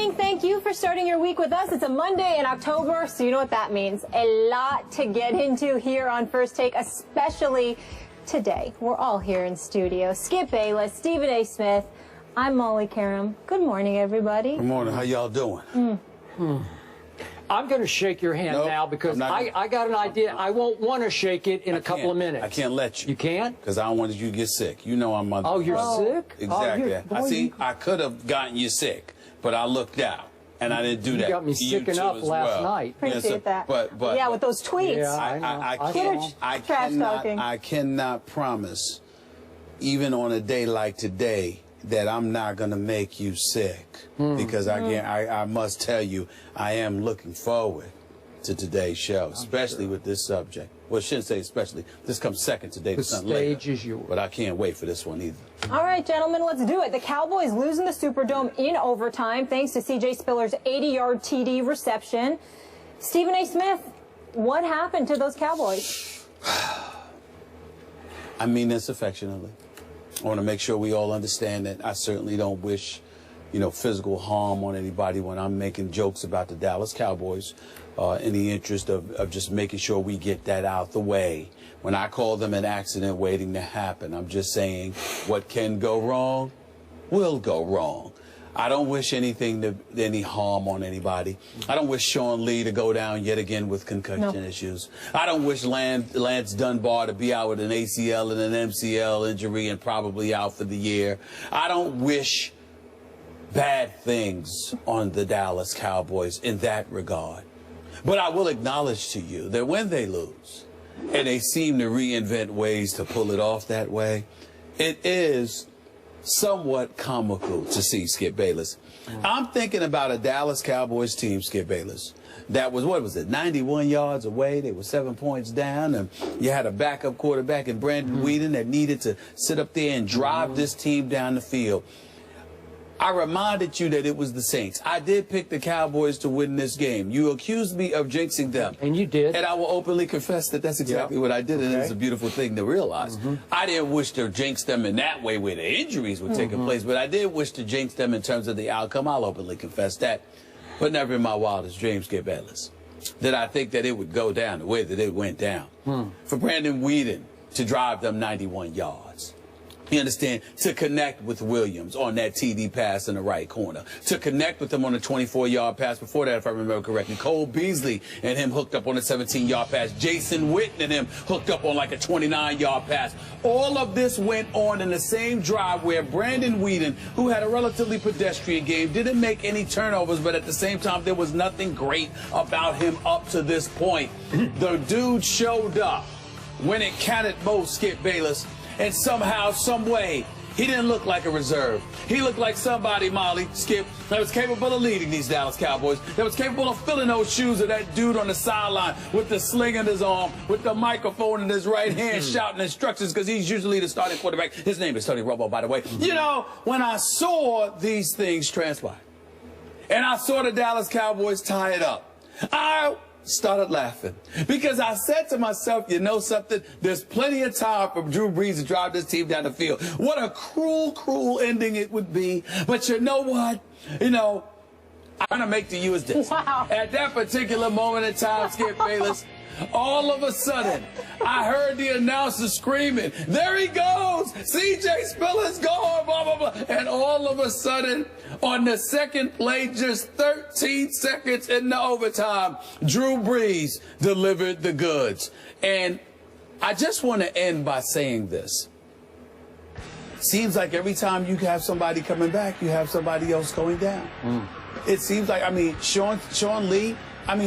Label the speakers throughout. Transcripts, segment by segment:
Speaker 1: morning. Thank you for starting your week with us. It's a Monday in October, so you know what that means. A lot to get into here on First Take, especially today. We're all here in studio. Skip Bayless, Stephen A. Smith. I'm Molly Karam. Good morning, everybody.
Speaker 2: Good morning. How y'all doing?
Speaker 3: I'm going to shake your hand now because I got an idea. I won't want to shake it in a couple of minutes.
Speaker 2: I can't let you.
Speaker 3: You can't?
Speaker 2: Because I don't want you to get sick. You know I'm mother.
Speaker 3: Oh, you're sick?
Speaker 2: Exactly.
Speaker 3: Oh,
Speaker 2: I could have gotten you sick, but I looked out. And I didn't do that.
Speaker 3: You got me sick enough last night.
Speaker 1: Appreciate that.
Speaker 2: But
Speaker 1: yeah, with those tweets.
Speaker 2: Yeah, I cannot promise, even on a day like today, that I'm not going to make you sick. Because I must tell you, I am looking forward to today's show, especially with this subject. Well, I shouldn't say especially. This comes second today.
Speaker 3: The stage is yours.
Speaker 2: But I can't wait for this one either.
Speaker 1: All right, gentlemen, let's do it. The Cowboys losing the Superdome in overtime thanks to C.J. Spiller's 80-yard TD reception. Stephen A. Smith, what happened to those Cowboys?
Speaker 2: I mean this affectionately. I want to make sure we all understand that I certainly don't wish, physical harm on anybody when I'm making jokes about the Dallas Cowboys in the interest of just making sure we get that out the way. When I call them an accident waiting to happen, I'm just saying what can go wrong will go wrong. I don't wish any harm on anybody. I don't wish Sean Lee to go down yet again with concussion issues. I don't wish Lance Dunbar to be out with an ACL and an MCL injury and probably out for the year. I don't wish bad things on the Dallas Cowboys in that regard. But I will acknowledge to you that when they lose, and they seem to reinvent ways to pull it off that way, it is somewhat comical to see, Skip Bayless. I'm thinking about a Dallas Cowboys team, Skip Bayless, that was, 91 yards away. They were 7 points down, and you had a backup quarterback in Brandon Weeden that needed to sit up there and drive this team down the field. I reminded you that it was the Saints. I did pick the Cowboys to win this game. You accused me of jinxing them.
Speaker 3: And you did.
Speaker 2: And I will openly confess that that's exactly what I did, and it's a beautiful thing to realize. I didn't wish to jinx them in that way where the injuries were taking place, but I did wish to jinx them in terms of the outcome. I'll openly confess that. But never in my wildest dreams, Skip Bayless, did I think that it would go down the way that it went down. For Brandon Weeden to drive them 91 yards. You understand? To connect with Williams on that TD pass in the right corner. To connect with him on a 24-yard pass. Before that, if I remember correctly, Cole Beasley and him hooked up on a 17-yard pass. Jason Witten and him hooked up on like a 29-yard pass. All of this went on in the same drive where Brandon Weeden, who had a relatively pedestrian game, didn't make any turnovers, but at the same time, there was nothing great about him up to this point. The dude showed up when it counted most, Skip Bayless. And somehow, some way, he didn't look like a reserve. He looked like somebody, Molly, Skip, that was capable of leading these Dallas Cowboys, that was capable of filling those shoes of that dude on the sideline with the sling in his arm, with the microphone in his right hand, shouting instructions, because he's usually the starting quarterback. His name is Tony Romo, by the way. You know, when I saw these things transpire, and I saw the Dallas Cowboys tie it up, I started laughing because I said to myself, you know something? There's plenty of time for Drew Brees to drive this team down the field. What a cruel, cruel ending it would be. But you know what? I'm going to make to you is this.
Speaker 1: Wow.
Speaker 2: At that particular moment in time, Skip Bayless, all of a sudden, I heard the announcer screaming, there he goes! C.J. Spiller's gone, blah, blah, blah. And all of a sudden, on the second play, just 13 seconds in the overtime, Drew Brees delivered the goods. And I just want to end by saying this. Seems like every time you have somebody coming back, you have somebody else going down. It seems like, Sean Lee,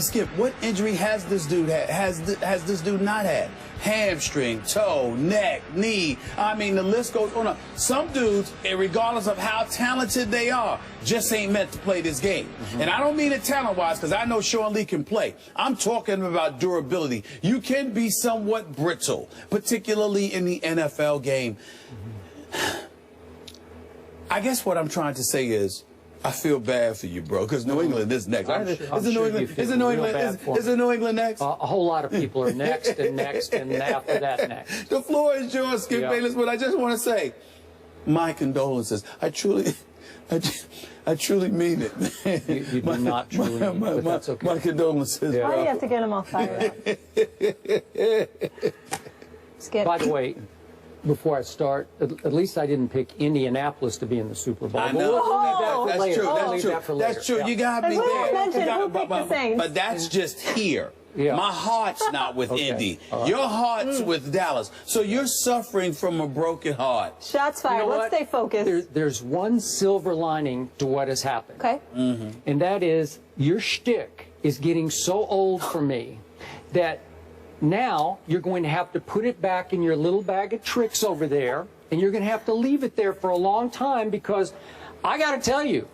Speaker 2: Skip, what injury has this dude had? Has this dude not had? Hamstring, toe, neck, knee. The list goes on. Some dudes, regardless of how talented they are, just ain't meant to play this game. And I don't mean it talent-wise, because I know Sean Lee can play. I'm talking about durability. You can be somewhat brittle, particularly in the NFL game. I guess what I'm trying to say is, I feel bad for you, bro, because New England is next. Is it New England next?
Speaker 3: A whole lot of people are next and next and after that next.
Speaker 2: The floor is yours, Skip Bayless, but I just want to say my condolences. I truly mean it.
Speaker 3: You do not truly mean it, but that's okay.
Speaker 2: My condolences.
Speaker 3: Yeah.
Speaker 1: Why do you have to get them all fired up? Skip.
Speaker 3: By the way, before I start, at least I didn't pick Indianapolis to be in the Super Bowl.
Speaker 2: I know. That's true.
Speaker 3: That's true.
Speaker 2: That's true. You got me there. But that's just here.
Speaker 3: Yeah.
Speaker 2: My heart's not with Indy.
Speaker 3: Right.
Speaker 2: Your heart's with Dallas. So you're suffering from a broken heart.
Speaker 1: Shots fired. Let's stay focused.
Speaker 3: There's one silver lining to what has happened.
Speaker 1: Okay.
Speaker 3: And that is your shtick is getting so old for me that now you're going to have to put it back in your little bag of tricks over there, and you're going to have to leave it there for a long time, because I got to tell you,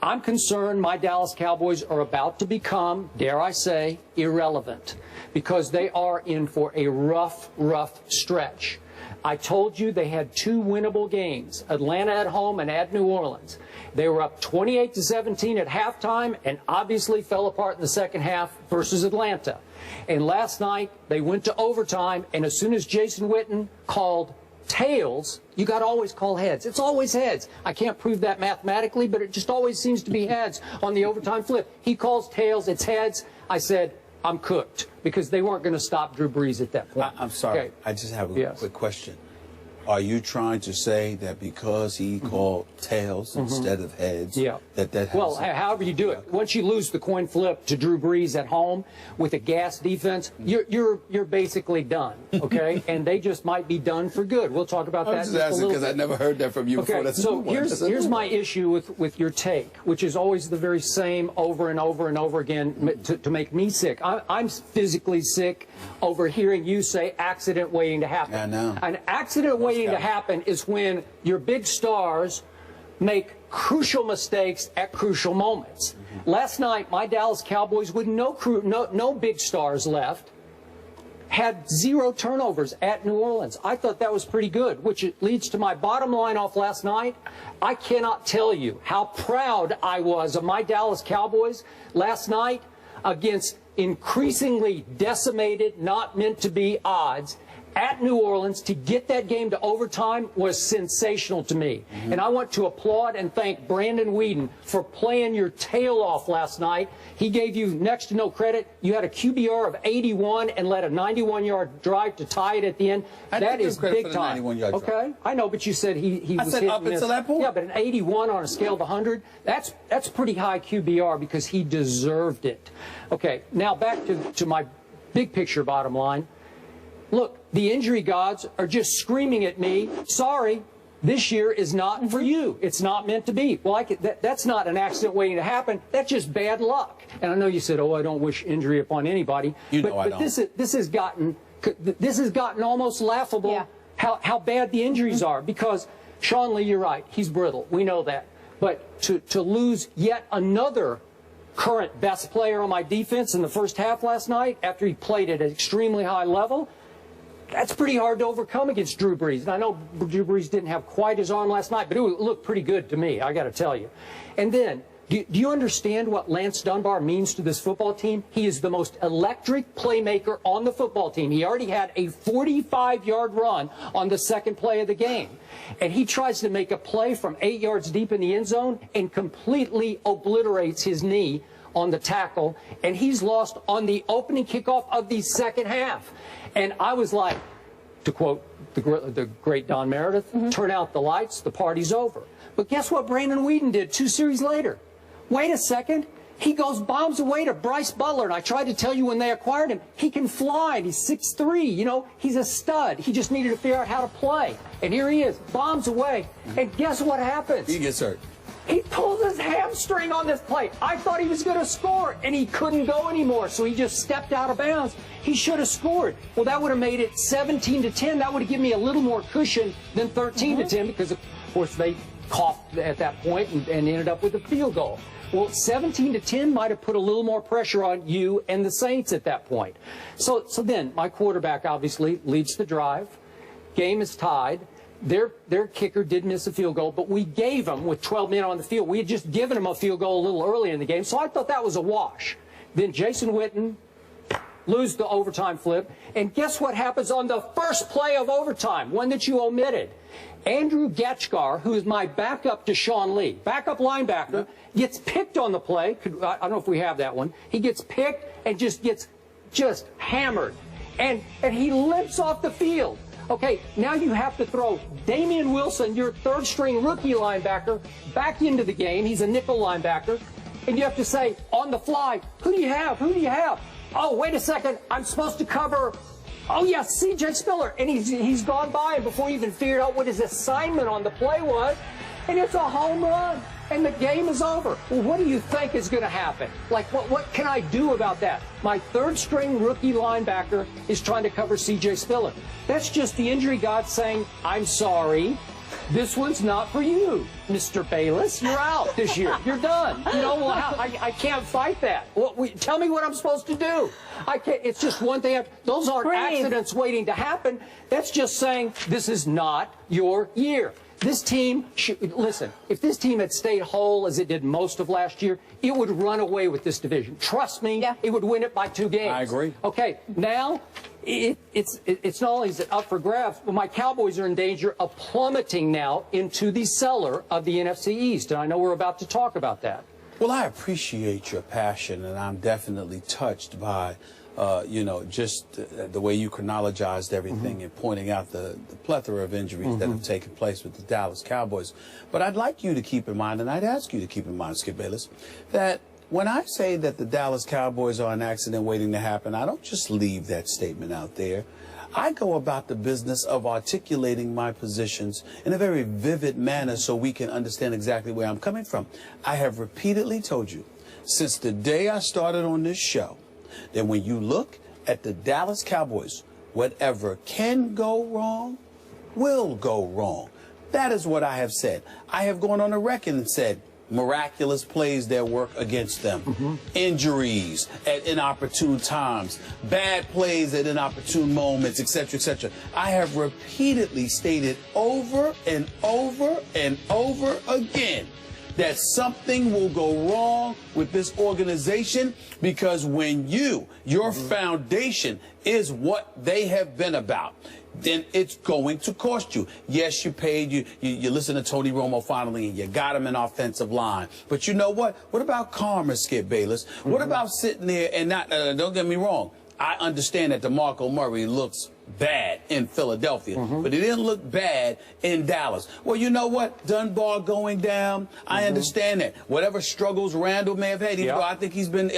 Speaker 3: I'm concerned my Dallas Cowboys are about to become, dare I say, irrelevant, because they are in for a rough stretch. I told you they had 2 winnable games, Atlanta at home and at New Orleans. They were up 28-17 at halftime and obviously fell apart in the second half versus Atlanta. And last night they went to overtime, and as soon as Jason Witten called tails, you got to always call heads. It's always heads. I can't prove that mathematically, but it just always seems to be heads on the overtime flip. He calls tails, it's heads. I said, I'm cooked, because they weren't going to stop Drew Brees at that point.
Speaker 2: I'm sorry.
Speaker 3: Okay.
Speaker 2: I just have a quick question. Are you trying to say that because he called tails instead of heads, that has...
Speaker 3: Well, however you do it. Once you lose the coin flip to Drew Brees at home with a gas defense, you're basically done, okay? And they just might be done for good. We'll talk about that
Speaker 2: I'm just asking because I never heard that from you before. That's
Speaker 3: so here's my issue with your take, which is always the very same over and over and over again to make me sick. I'm physically sick over hearing you say accident waiting to happen.
Speaker 2: I know.
Speaker 3: An accident waiting to happen is when your big stars make crucial mistakes at crucial moments. Last night, my Dallas Cowboys, with no big stars left, had 0 turnovers at New Orleans. I thought that was pretty good, which leads to my bottom line off last night. I cannot tell you how proud I was of my Dallas Cowboys last night against increasingly decimated, not meant to be odds at New Orleans. To get that game to overtime was sensational to me. And I want to applaud and thank Brandon Weeden for playing your tail off last night. He gave you next to no credit. You had a QBR of 81 and led a 91-yard drive to tie it at the end. That is big time. Okay, I know, but you said he was hitting
Speaker 2: up until that point.
Speaker 3: Yeah, but an 81 on a scale of 100, that's pretty high QBR, because he deserved it. Okay, now back to my big picture bottom line. Look, the injury gods are just screaming at me, sorry, this year is not for you. It's not meant to be. Well, that's not an accident waiting to happen. That's just bad luck. And I know you said, oh, I don't wish injury upon anybody. But this has gotten almost laughable how bad the injuries are. Because, Sean Lee, you're right. He's brittle. We know that. But to lose yet another current best player on my defense in the first half last night, after he played at an extremely high level, that's pretty hard to overcome against Drew Brees. And I know Drew Brees didn't have quite his arm last night, but it looked pretty good to me, I got to tell you. And then, do you understand what Lance Dunbar means to this football team? He is the most electric playmaker on the football team. He already had a 45-yard run on the second play of the game. And he tries to make a play from 8 yards deep in the end zone and completely obliterates his knee on the tackle, and he's lost on the opening kickoff of the second half. And I was like, to quote the great Don Meredith, turn out the lights, the party's over. But guess what Brandon Weeden did 2 series later? Wait a second. He goes bombs away to Bryce Butler, and I tried to tell you when they acquired him, he can fly. He's 6'3", you know, he's a stud. He just needed to figure out how to play. And here he is, bombs away. And guess what happens?
Speaker 2: He gets hurt.
Speaker 3: He pulled his hamstring on this play. I thought he was going to score, and he couldn't go anymore, so he just stepped out of bounds. He should have scored. Well, that would have made it 17-10. That would have given me a little more cushion than 13-10, because, of course, they coughed at that point and ended up with a field goal. Well, 17-10 might have put a little more pressure on you and the Saints at that point. So then, my quarterback obviously leads the drive. Game is tied. Their kicker did miss a field goal, but we gave them, with 12 men on the field, we had just given them a field goal a little early in the game, so I thought that was a wash. Then Jason Witten lose the overtime flip, and guess what happens on the first play of overtime, one that you omitted? Andrew Getchgar, who is my backup to Sean Lee, backup linebacker, gets picked on the play. I don't know if we have that one. He gets picked and just gets hammered. And he limps off the field. Okay, now you have to throw Damian Wilson, your third-string rookie linebacker, back into the game. He's a nickel linebacker. And you have to say, on the fly, who do you have? Who do you have? Oh, wait a second. I'm supposed to cover, oh, yeah, C.J. Spiller. And he's gone by, and before he even figured out what his assignment on the play was, and it's a home run, and the game is over. Well, what do you think is going to happen? Like, what can I do about that? My third-string rookie linebacker is trying to cover C.J. Spiller. That's just the injury god saying, I'm sorry. This one's not for you, Mr. Bayless. You're out this year. You're done. You know, well, I can't fight that. Tell me what I'm supposed to do. I can't. It's just one thing. Those aren't accidents waiting to happen. That's just saying this is not your year. This team, listen, if this team had stayed whole as it did most of last year, it would run away with this division. Trust me, it would win it by 2 games.
Speaker 2: I agree.
Speaker 3: Okay, now it's not only is it up for grabs, but my Cowboys are in danger of plummeting now into the cellar of the NFC East, and I know we're about to talk about that.
Speaker 2: Well, I appreciate your passion, and I'm definitely touched by you know, just the way you chronologized everything and pointing out the plethora of injuries that have taken place with the Dallas Cowboys. But I'd like you to keep in mind, and I'd ask you to keep in mind, Skip Bayless, that when I say that the Dallas Cowboys are an accident waiting to happen, I don't just leave that statement out there. I go about the business of articulating my positions in a very vivid manner so we can understand exactly where I'm coming from. I have repeatedly told you, since the day I started on this show, that when you look at the Dallas Cowboys, whatever can go wrong will go wrong. That is what I have said. I have gone on the record and said miraculous plays that work against them, injuries at inopportune times, bad plays at inopportune moments, etc., etc. I have repeatedly stated over and over and over again that something will go wrong with this organization, because when your foundation is what they have been about, then it's going to cost you. Yes, you paid, you listen to Tony Romo finally, and you got him an offensive line. But you know what? What about karma, Skip Bayless? What about sitting there and not, don't get me wrong, I understand that DeMarco Murray looks bad in Philadelphia, but he didn't look bad in Dallas. Well, you know what? Dunbar going down, I understand that. Whatever struggles Randall may have had, even though I think he's been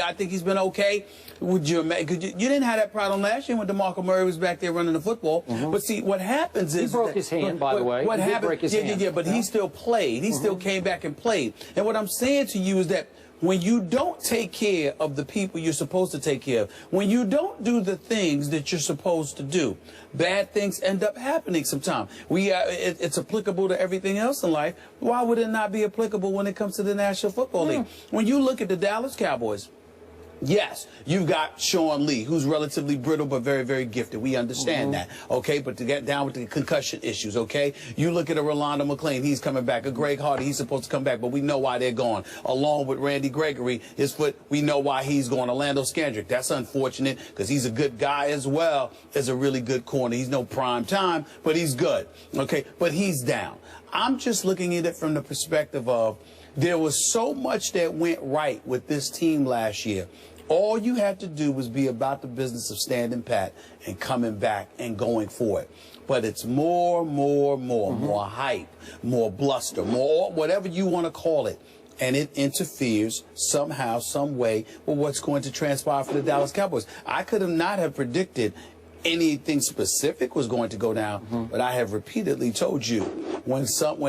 Speaker 2: okay. Would you didn't have that problem last year when DeMarco Murray was back there running the football. But see, what happens is
Speaker 3: he broke his hand, by the way.
Speaker 2: What happened?
Speaker 3: Yeah,
Speaker 2: but he still played. He still came back and played. And what I'm saying to you is that when you don't take care of the people you're supposed to take care of, when you don't do the things that you're supposed to do, bad things end up happening sometimes. It's applicable to everything else in life. Why would it not be applicable when it comes to the National Football League? When you look at the Dallas Cowboys, yes, you've got Sean Lee, who's relatively brittle but very, very gifted. We understand that, okay? But to get down with the concussion issues, okay? You look at a Rolando McClain, he's coming back. A Greg Hardy, he's supposed to come back, but we know why they're gone. Along with Randy Gregory, his foot, we know why he's gone. Orlando Scandrick, that's unfortunate because he's a good guy as well as a really good corner. He's no prime time, but he's good, okay? But he's down. I'm just looking at it from the perspective of there was so much that went right with this team last year. All you had to do was be about the business of standing pat and coming back and going for it. But it's more hype, more bluster, more whatever you want to call it. And it interferes somehow, some way with what's going to transpire for the Dallas Cowboys. I could not have predicted anything specific was going to go down, but I have repeatedly told you when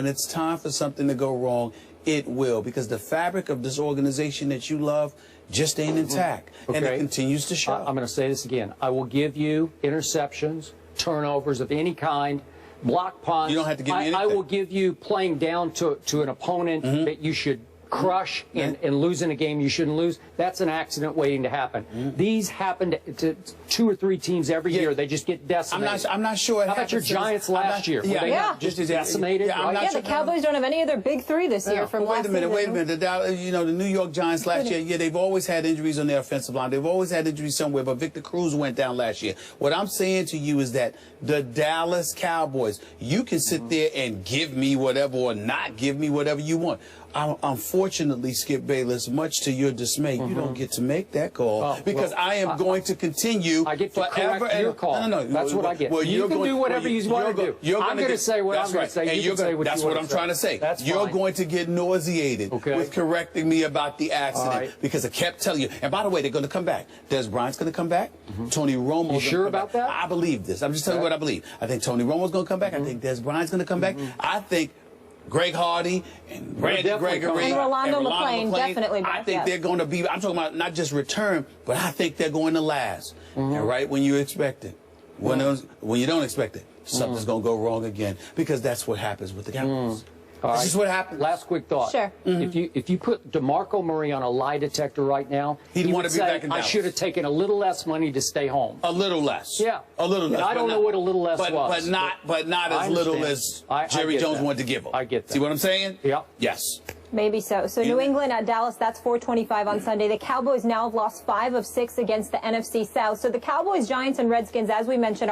Speaker 2: it's time for something to go wrong, it will, because the fabric of this organization that you love just ain't intact, and it continues to show.
Speaker 3: I'm going to say this again. I will give you interceptions, turnovers of any kind, block punts.
Speaker 2: You don't have to give me anything.
Speaker 3: I will give you playing down to an opponent that you should crush and losing a game you shouldn't lose, that's an accident waiting to happen. These happen to 2 or 3 teams every year. They just get decimated.
Speaker 2: I'm not sure.
Speaker 3: How about your Giants last year? Were they not just decimated?
Speaker 1: The Cowboys don't have any of their big 3 this year from last season.
Speaker 2: Wait a minute. The New York Giants last year, they've always had injuries on their offensive line. They've always had injuries somewhere, but Victor Cruz went down last year. What I'm saying to you is that the Dallas Cowboys, you can sit there and give me whatever or not give me whatever you want. Unfortunately, Skip Bayless, much to your dismay, you don't get to make that call because I am going to continue.
Speaker 3: I get to
Speaker 2: forever
Speaker 3: correct your call.
Speaker 2: No,
Speaker 3: that's what I get.
Speaker 2: Well,
Speaker 3: you can do whatever you want to do. I'm going to say what I'm going to say.
Speaker 2: And
Speaker 3: you can say what
Speaker 2: that's
Speaker 3: you
Speaker 2: what
Speaker 3: want
Speaker 2: I'm
Speaker 3: to
Speaker 2: trying to say.
Speaker 3: That's
Speaker 2: You're
Speaker 3: fine.
Speaker 2: going to get nauseated with correcting me about the accident because I kept telling you. And by the way, they're going to come back. Des Bryant's going to come back. Tony Romo's
Speaker 3: You sure about that?
Speaker 2: I believe this. I'm just telling you what I believe. I think Tony Romo's going to come back. I think Des Bryant's going to come back. I think Greg Hardy and Randy Gregory
Speaker 1: and Rolando McClain definitely back.
Speaker 2: I think they're going to be, I'm talking about not just return, but I think they're going to last. And right when you expect it, when you don't expect it, something's going to go wrong again because that's what happens with the Cowboys. This is what happens.
Speaker 3: Last quick thought.
Speaker 1: Sure.
Speaker 3: If you put DeMarco Murray on a lie detector right now,
Speaker 2: he'd want to be back in Dallas.
Speaker 3: I should have taken a little less money to stay home.
Speaker 2: A little less.
Speaker 3: Yeah.
Speaker 2: A little less.
Speaker 3: And I don't know what a little less was.
Speaker 2: But not as little as Jerry Jones wanted to give him.
Speaker 3: I get that.
Speaker 2: See what I'm saying?
Speaker 3: Yeah.
Speaker 2: Yes.
Speaker 1: Maybe so. So New England at Dallas, that's 4:25 on Sunday. The Cowboys now have lost 5 of 6 against the NFC South. So the Cowboys, Giants, and Redskins, as we mentioned,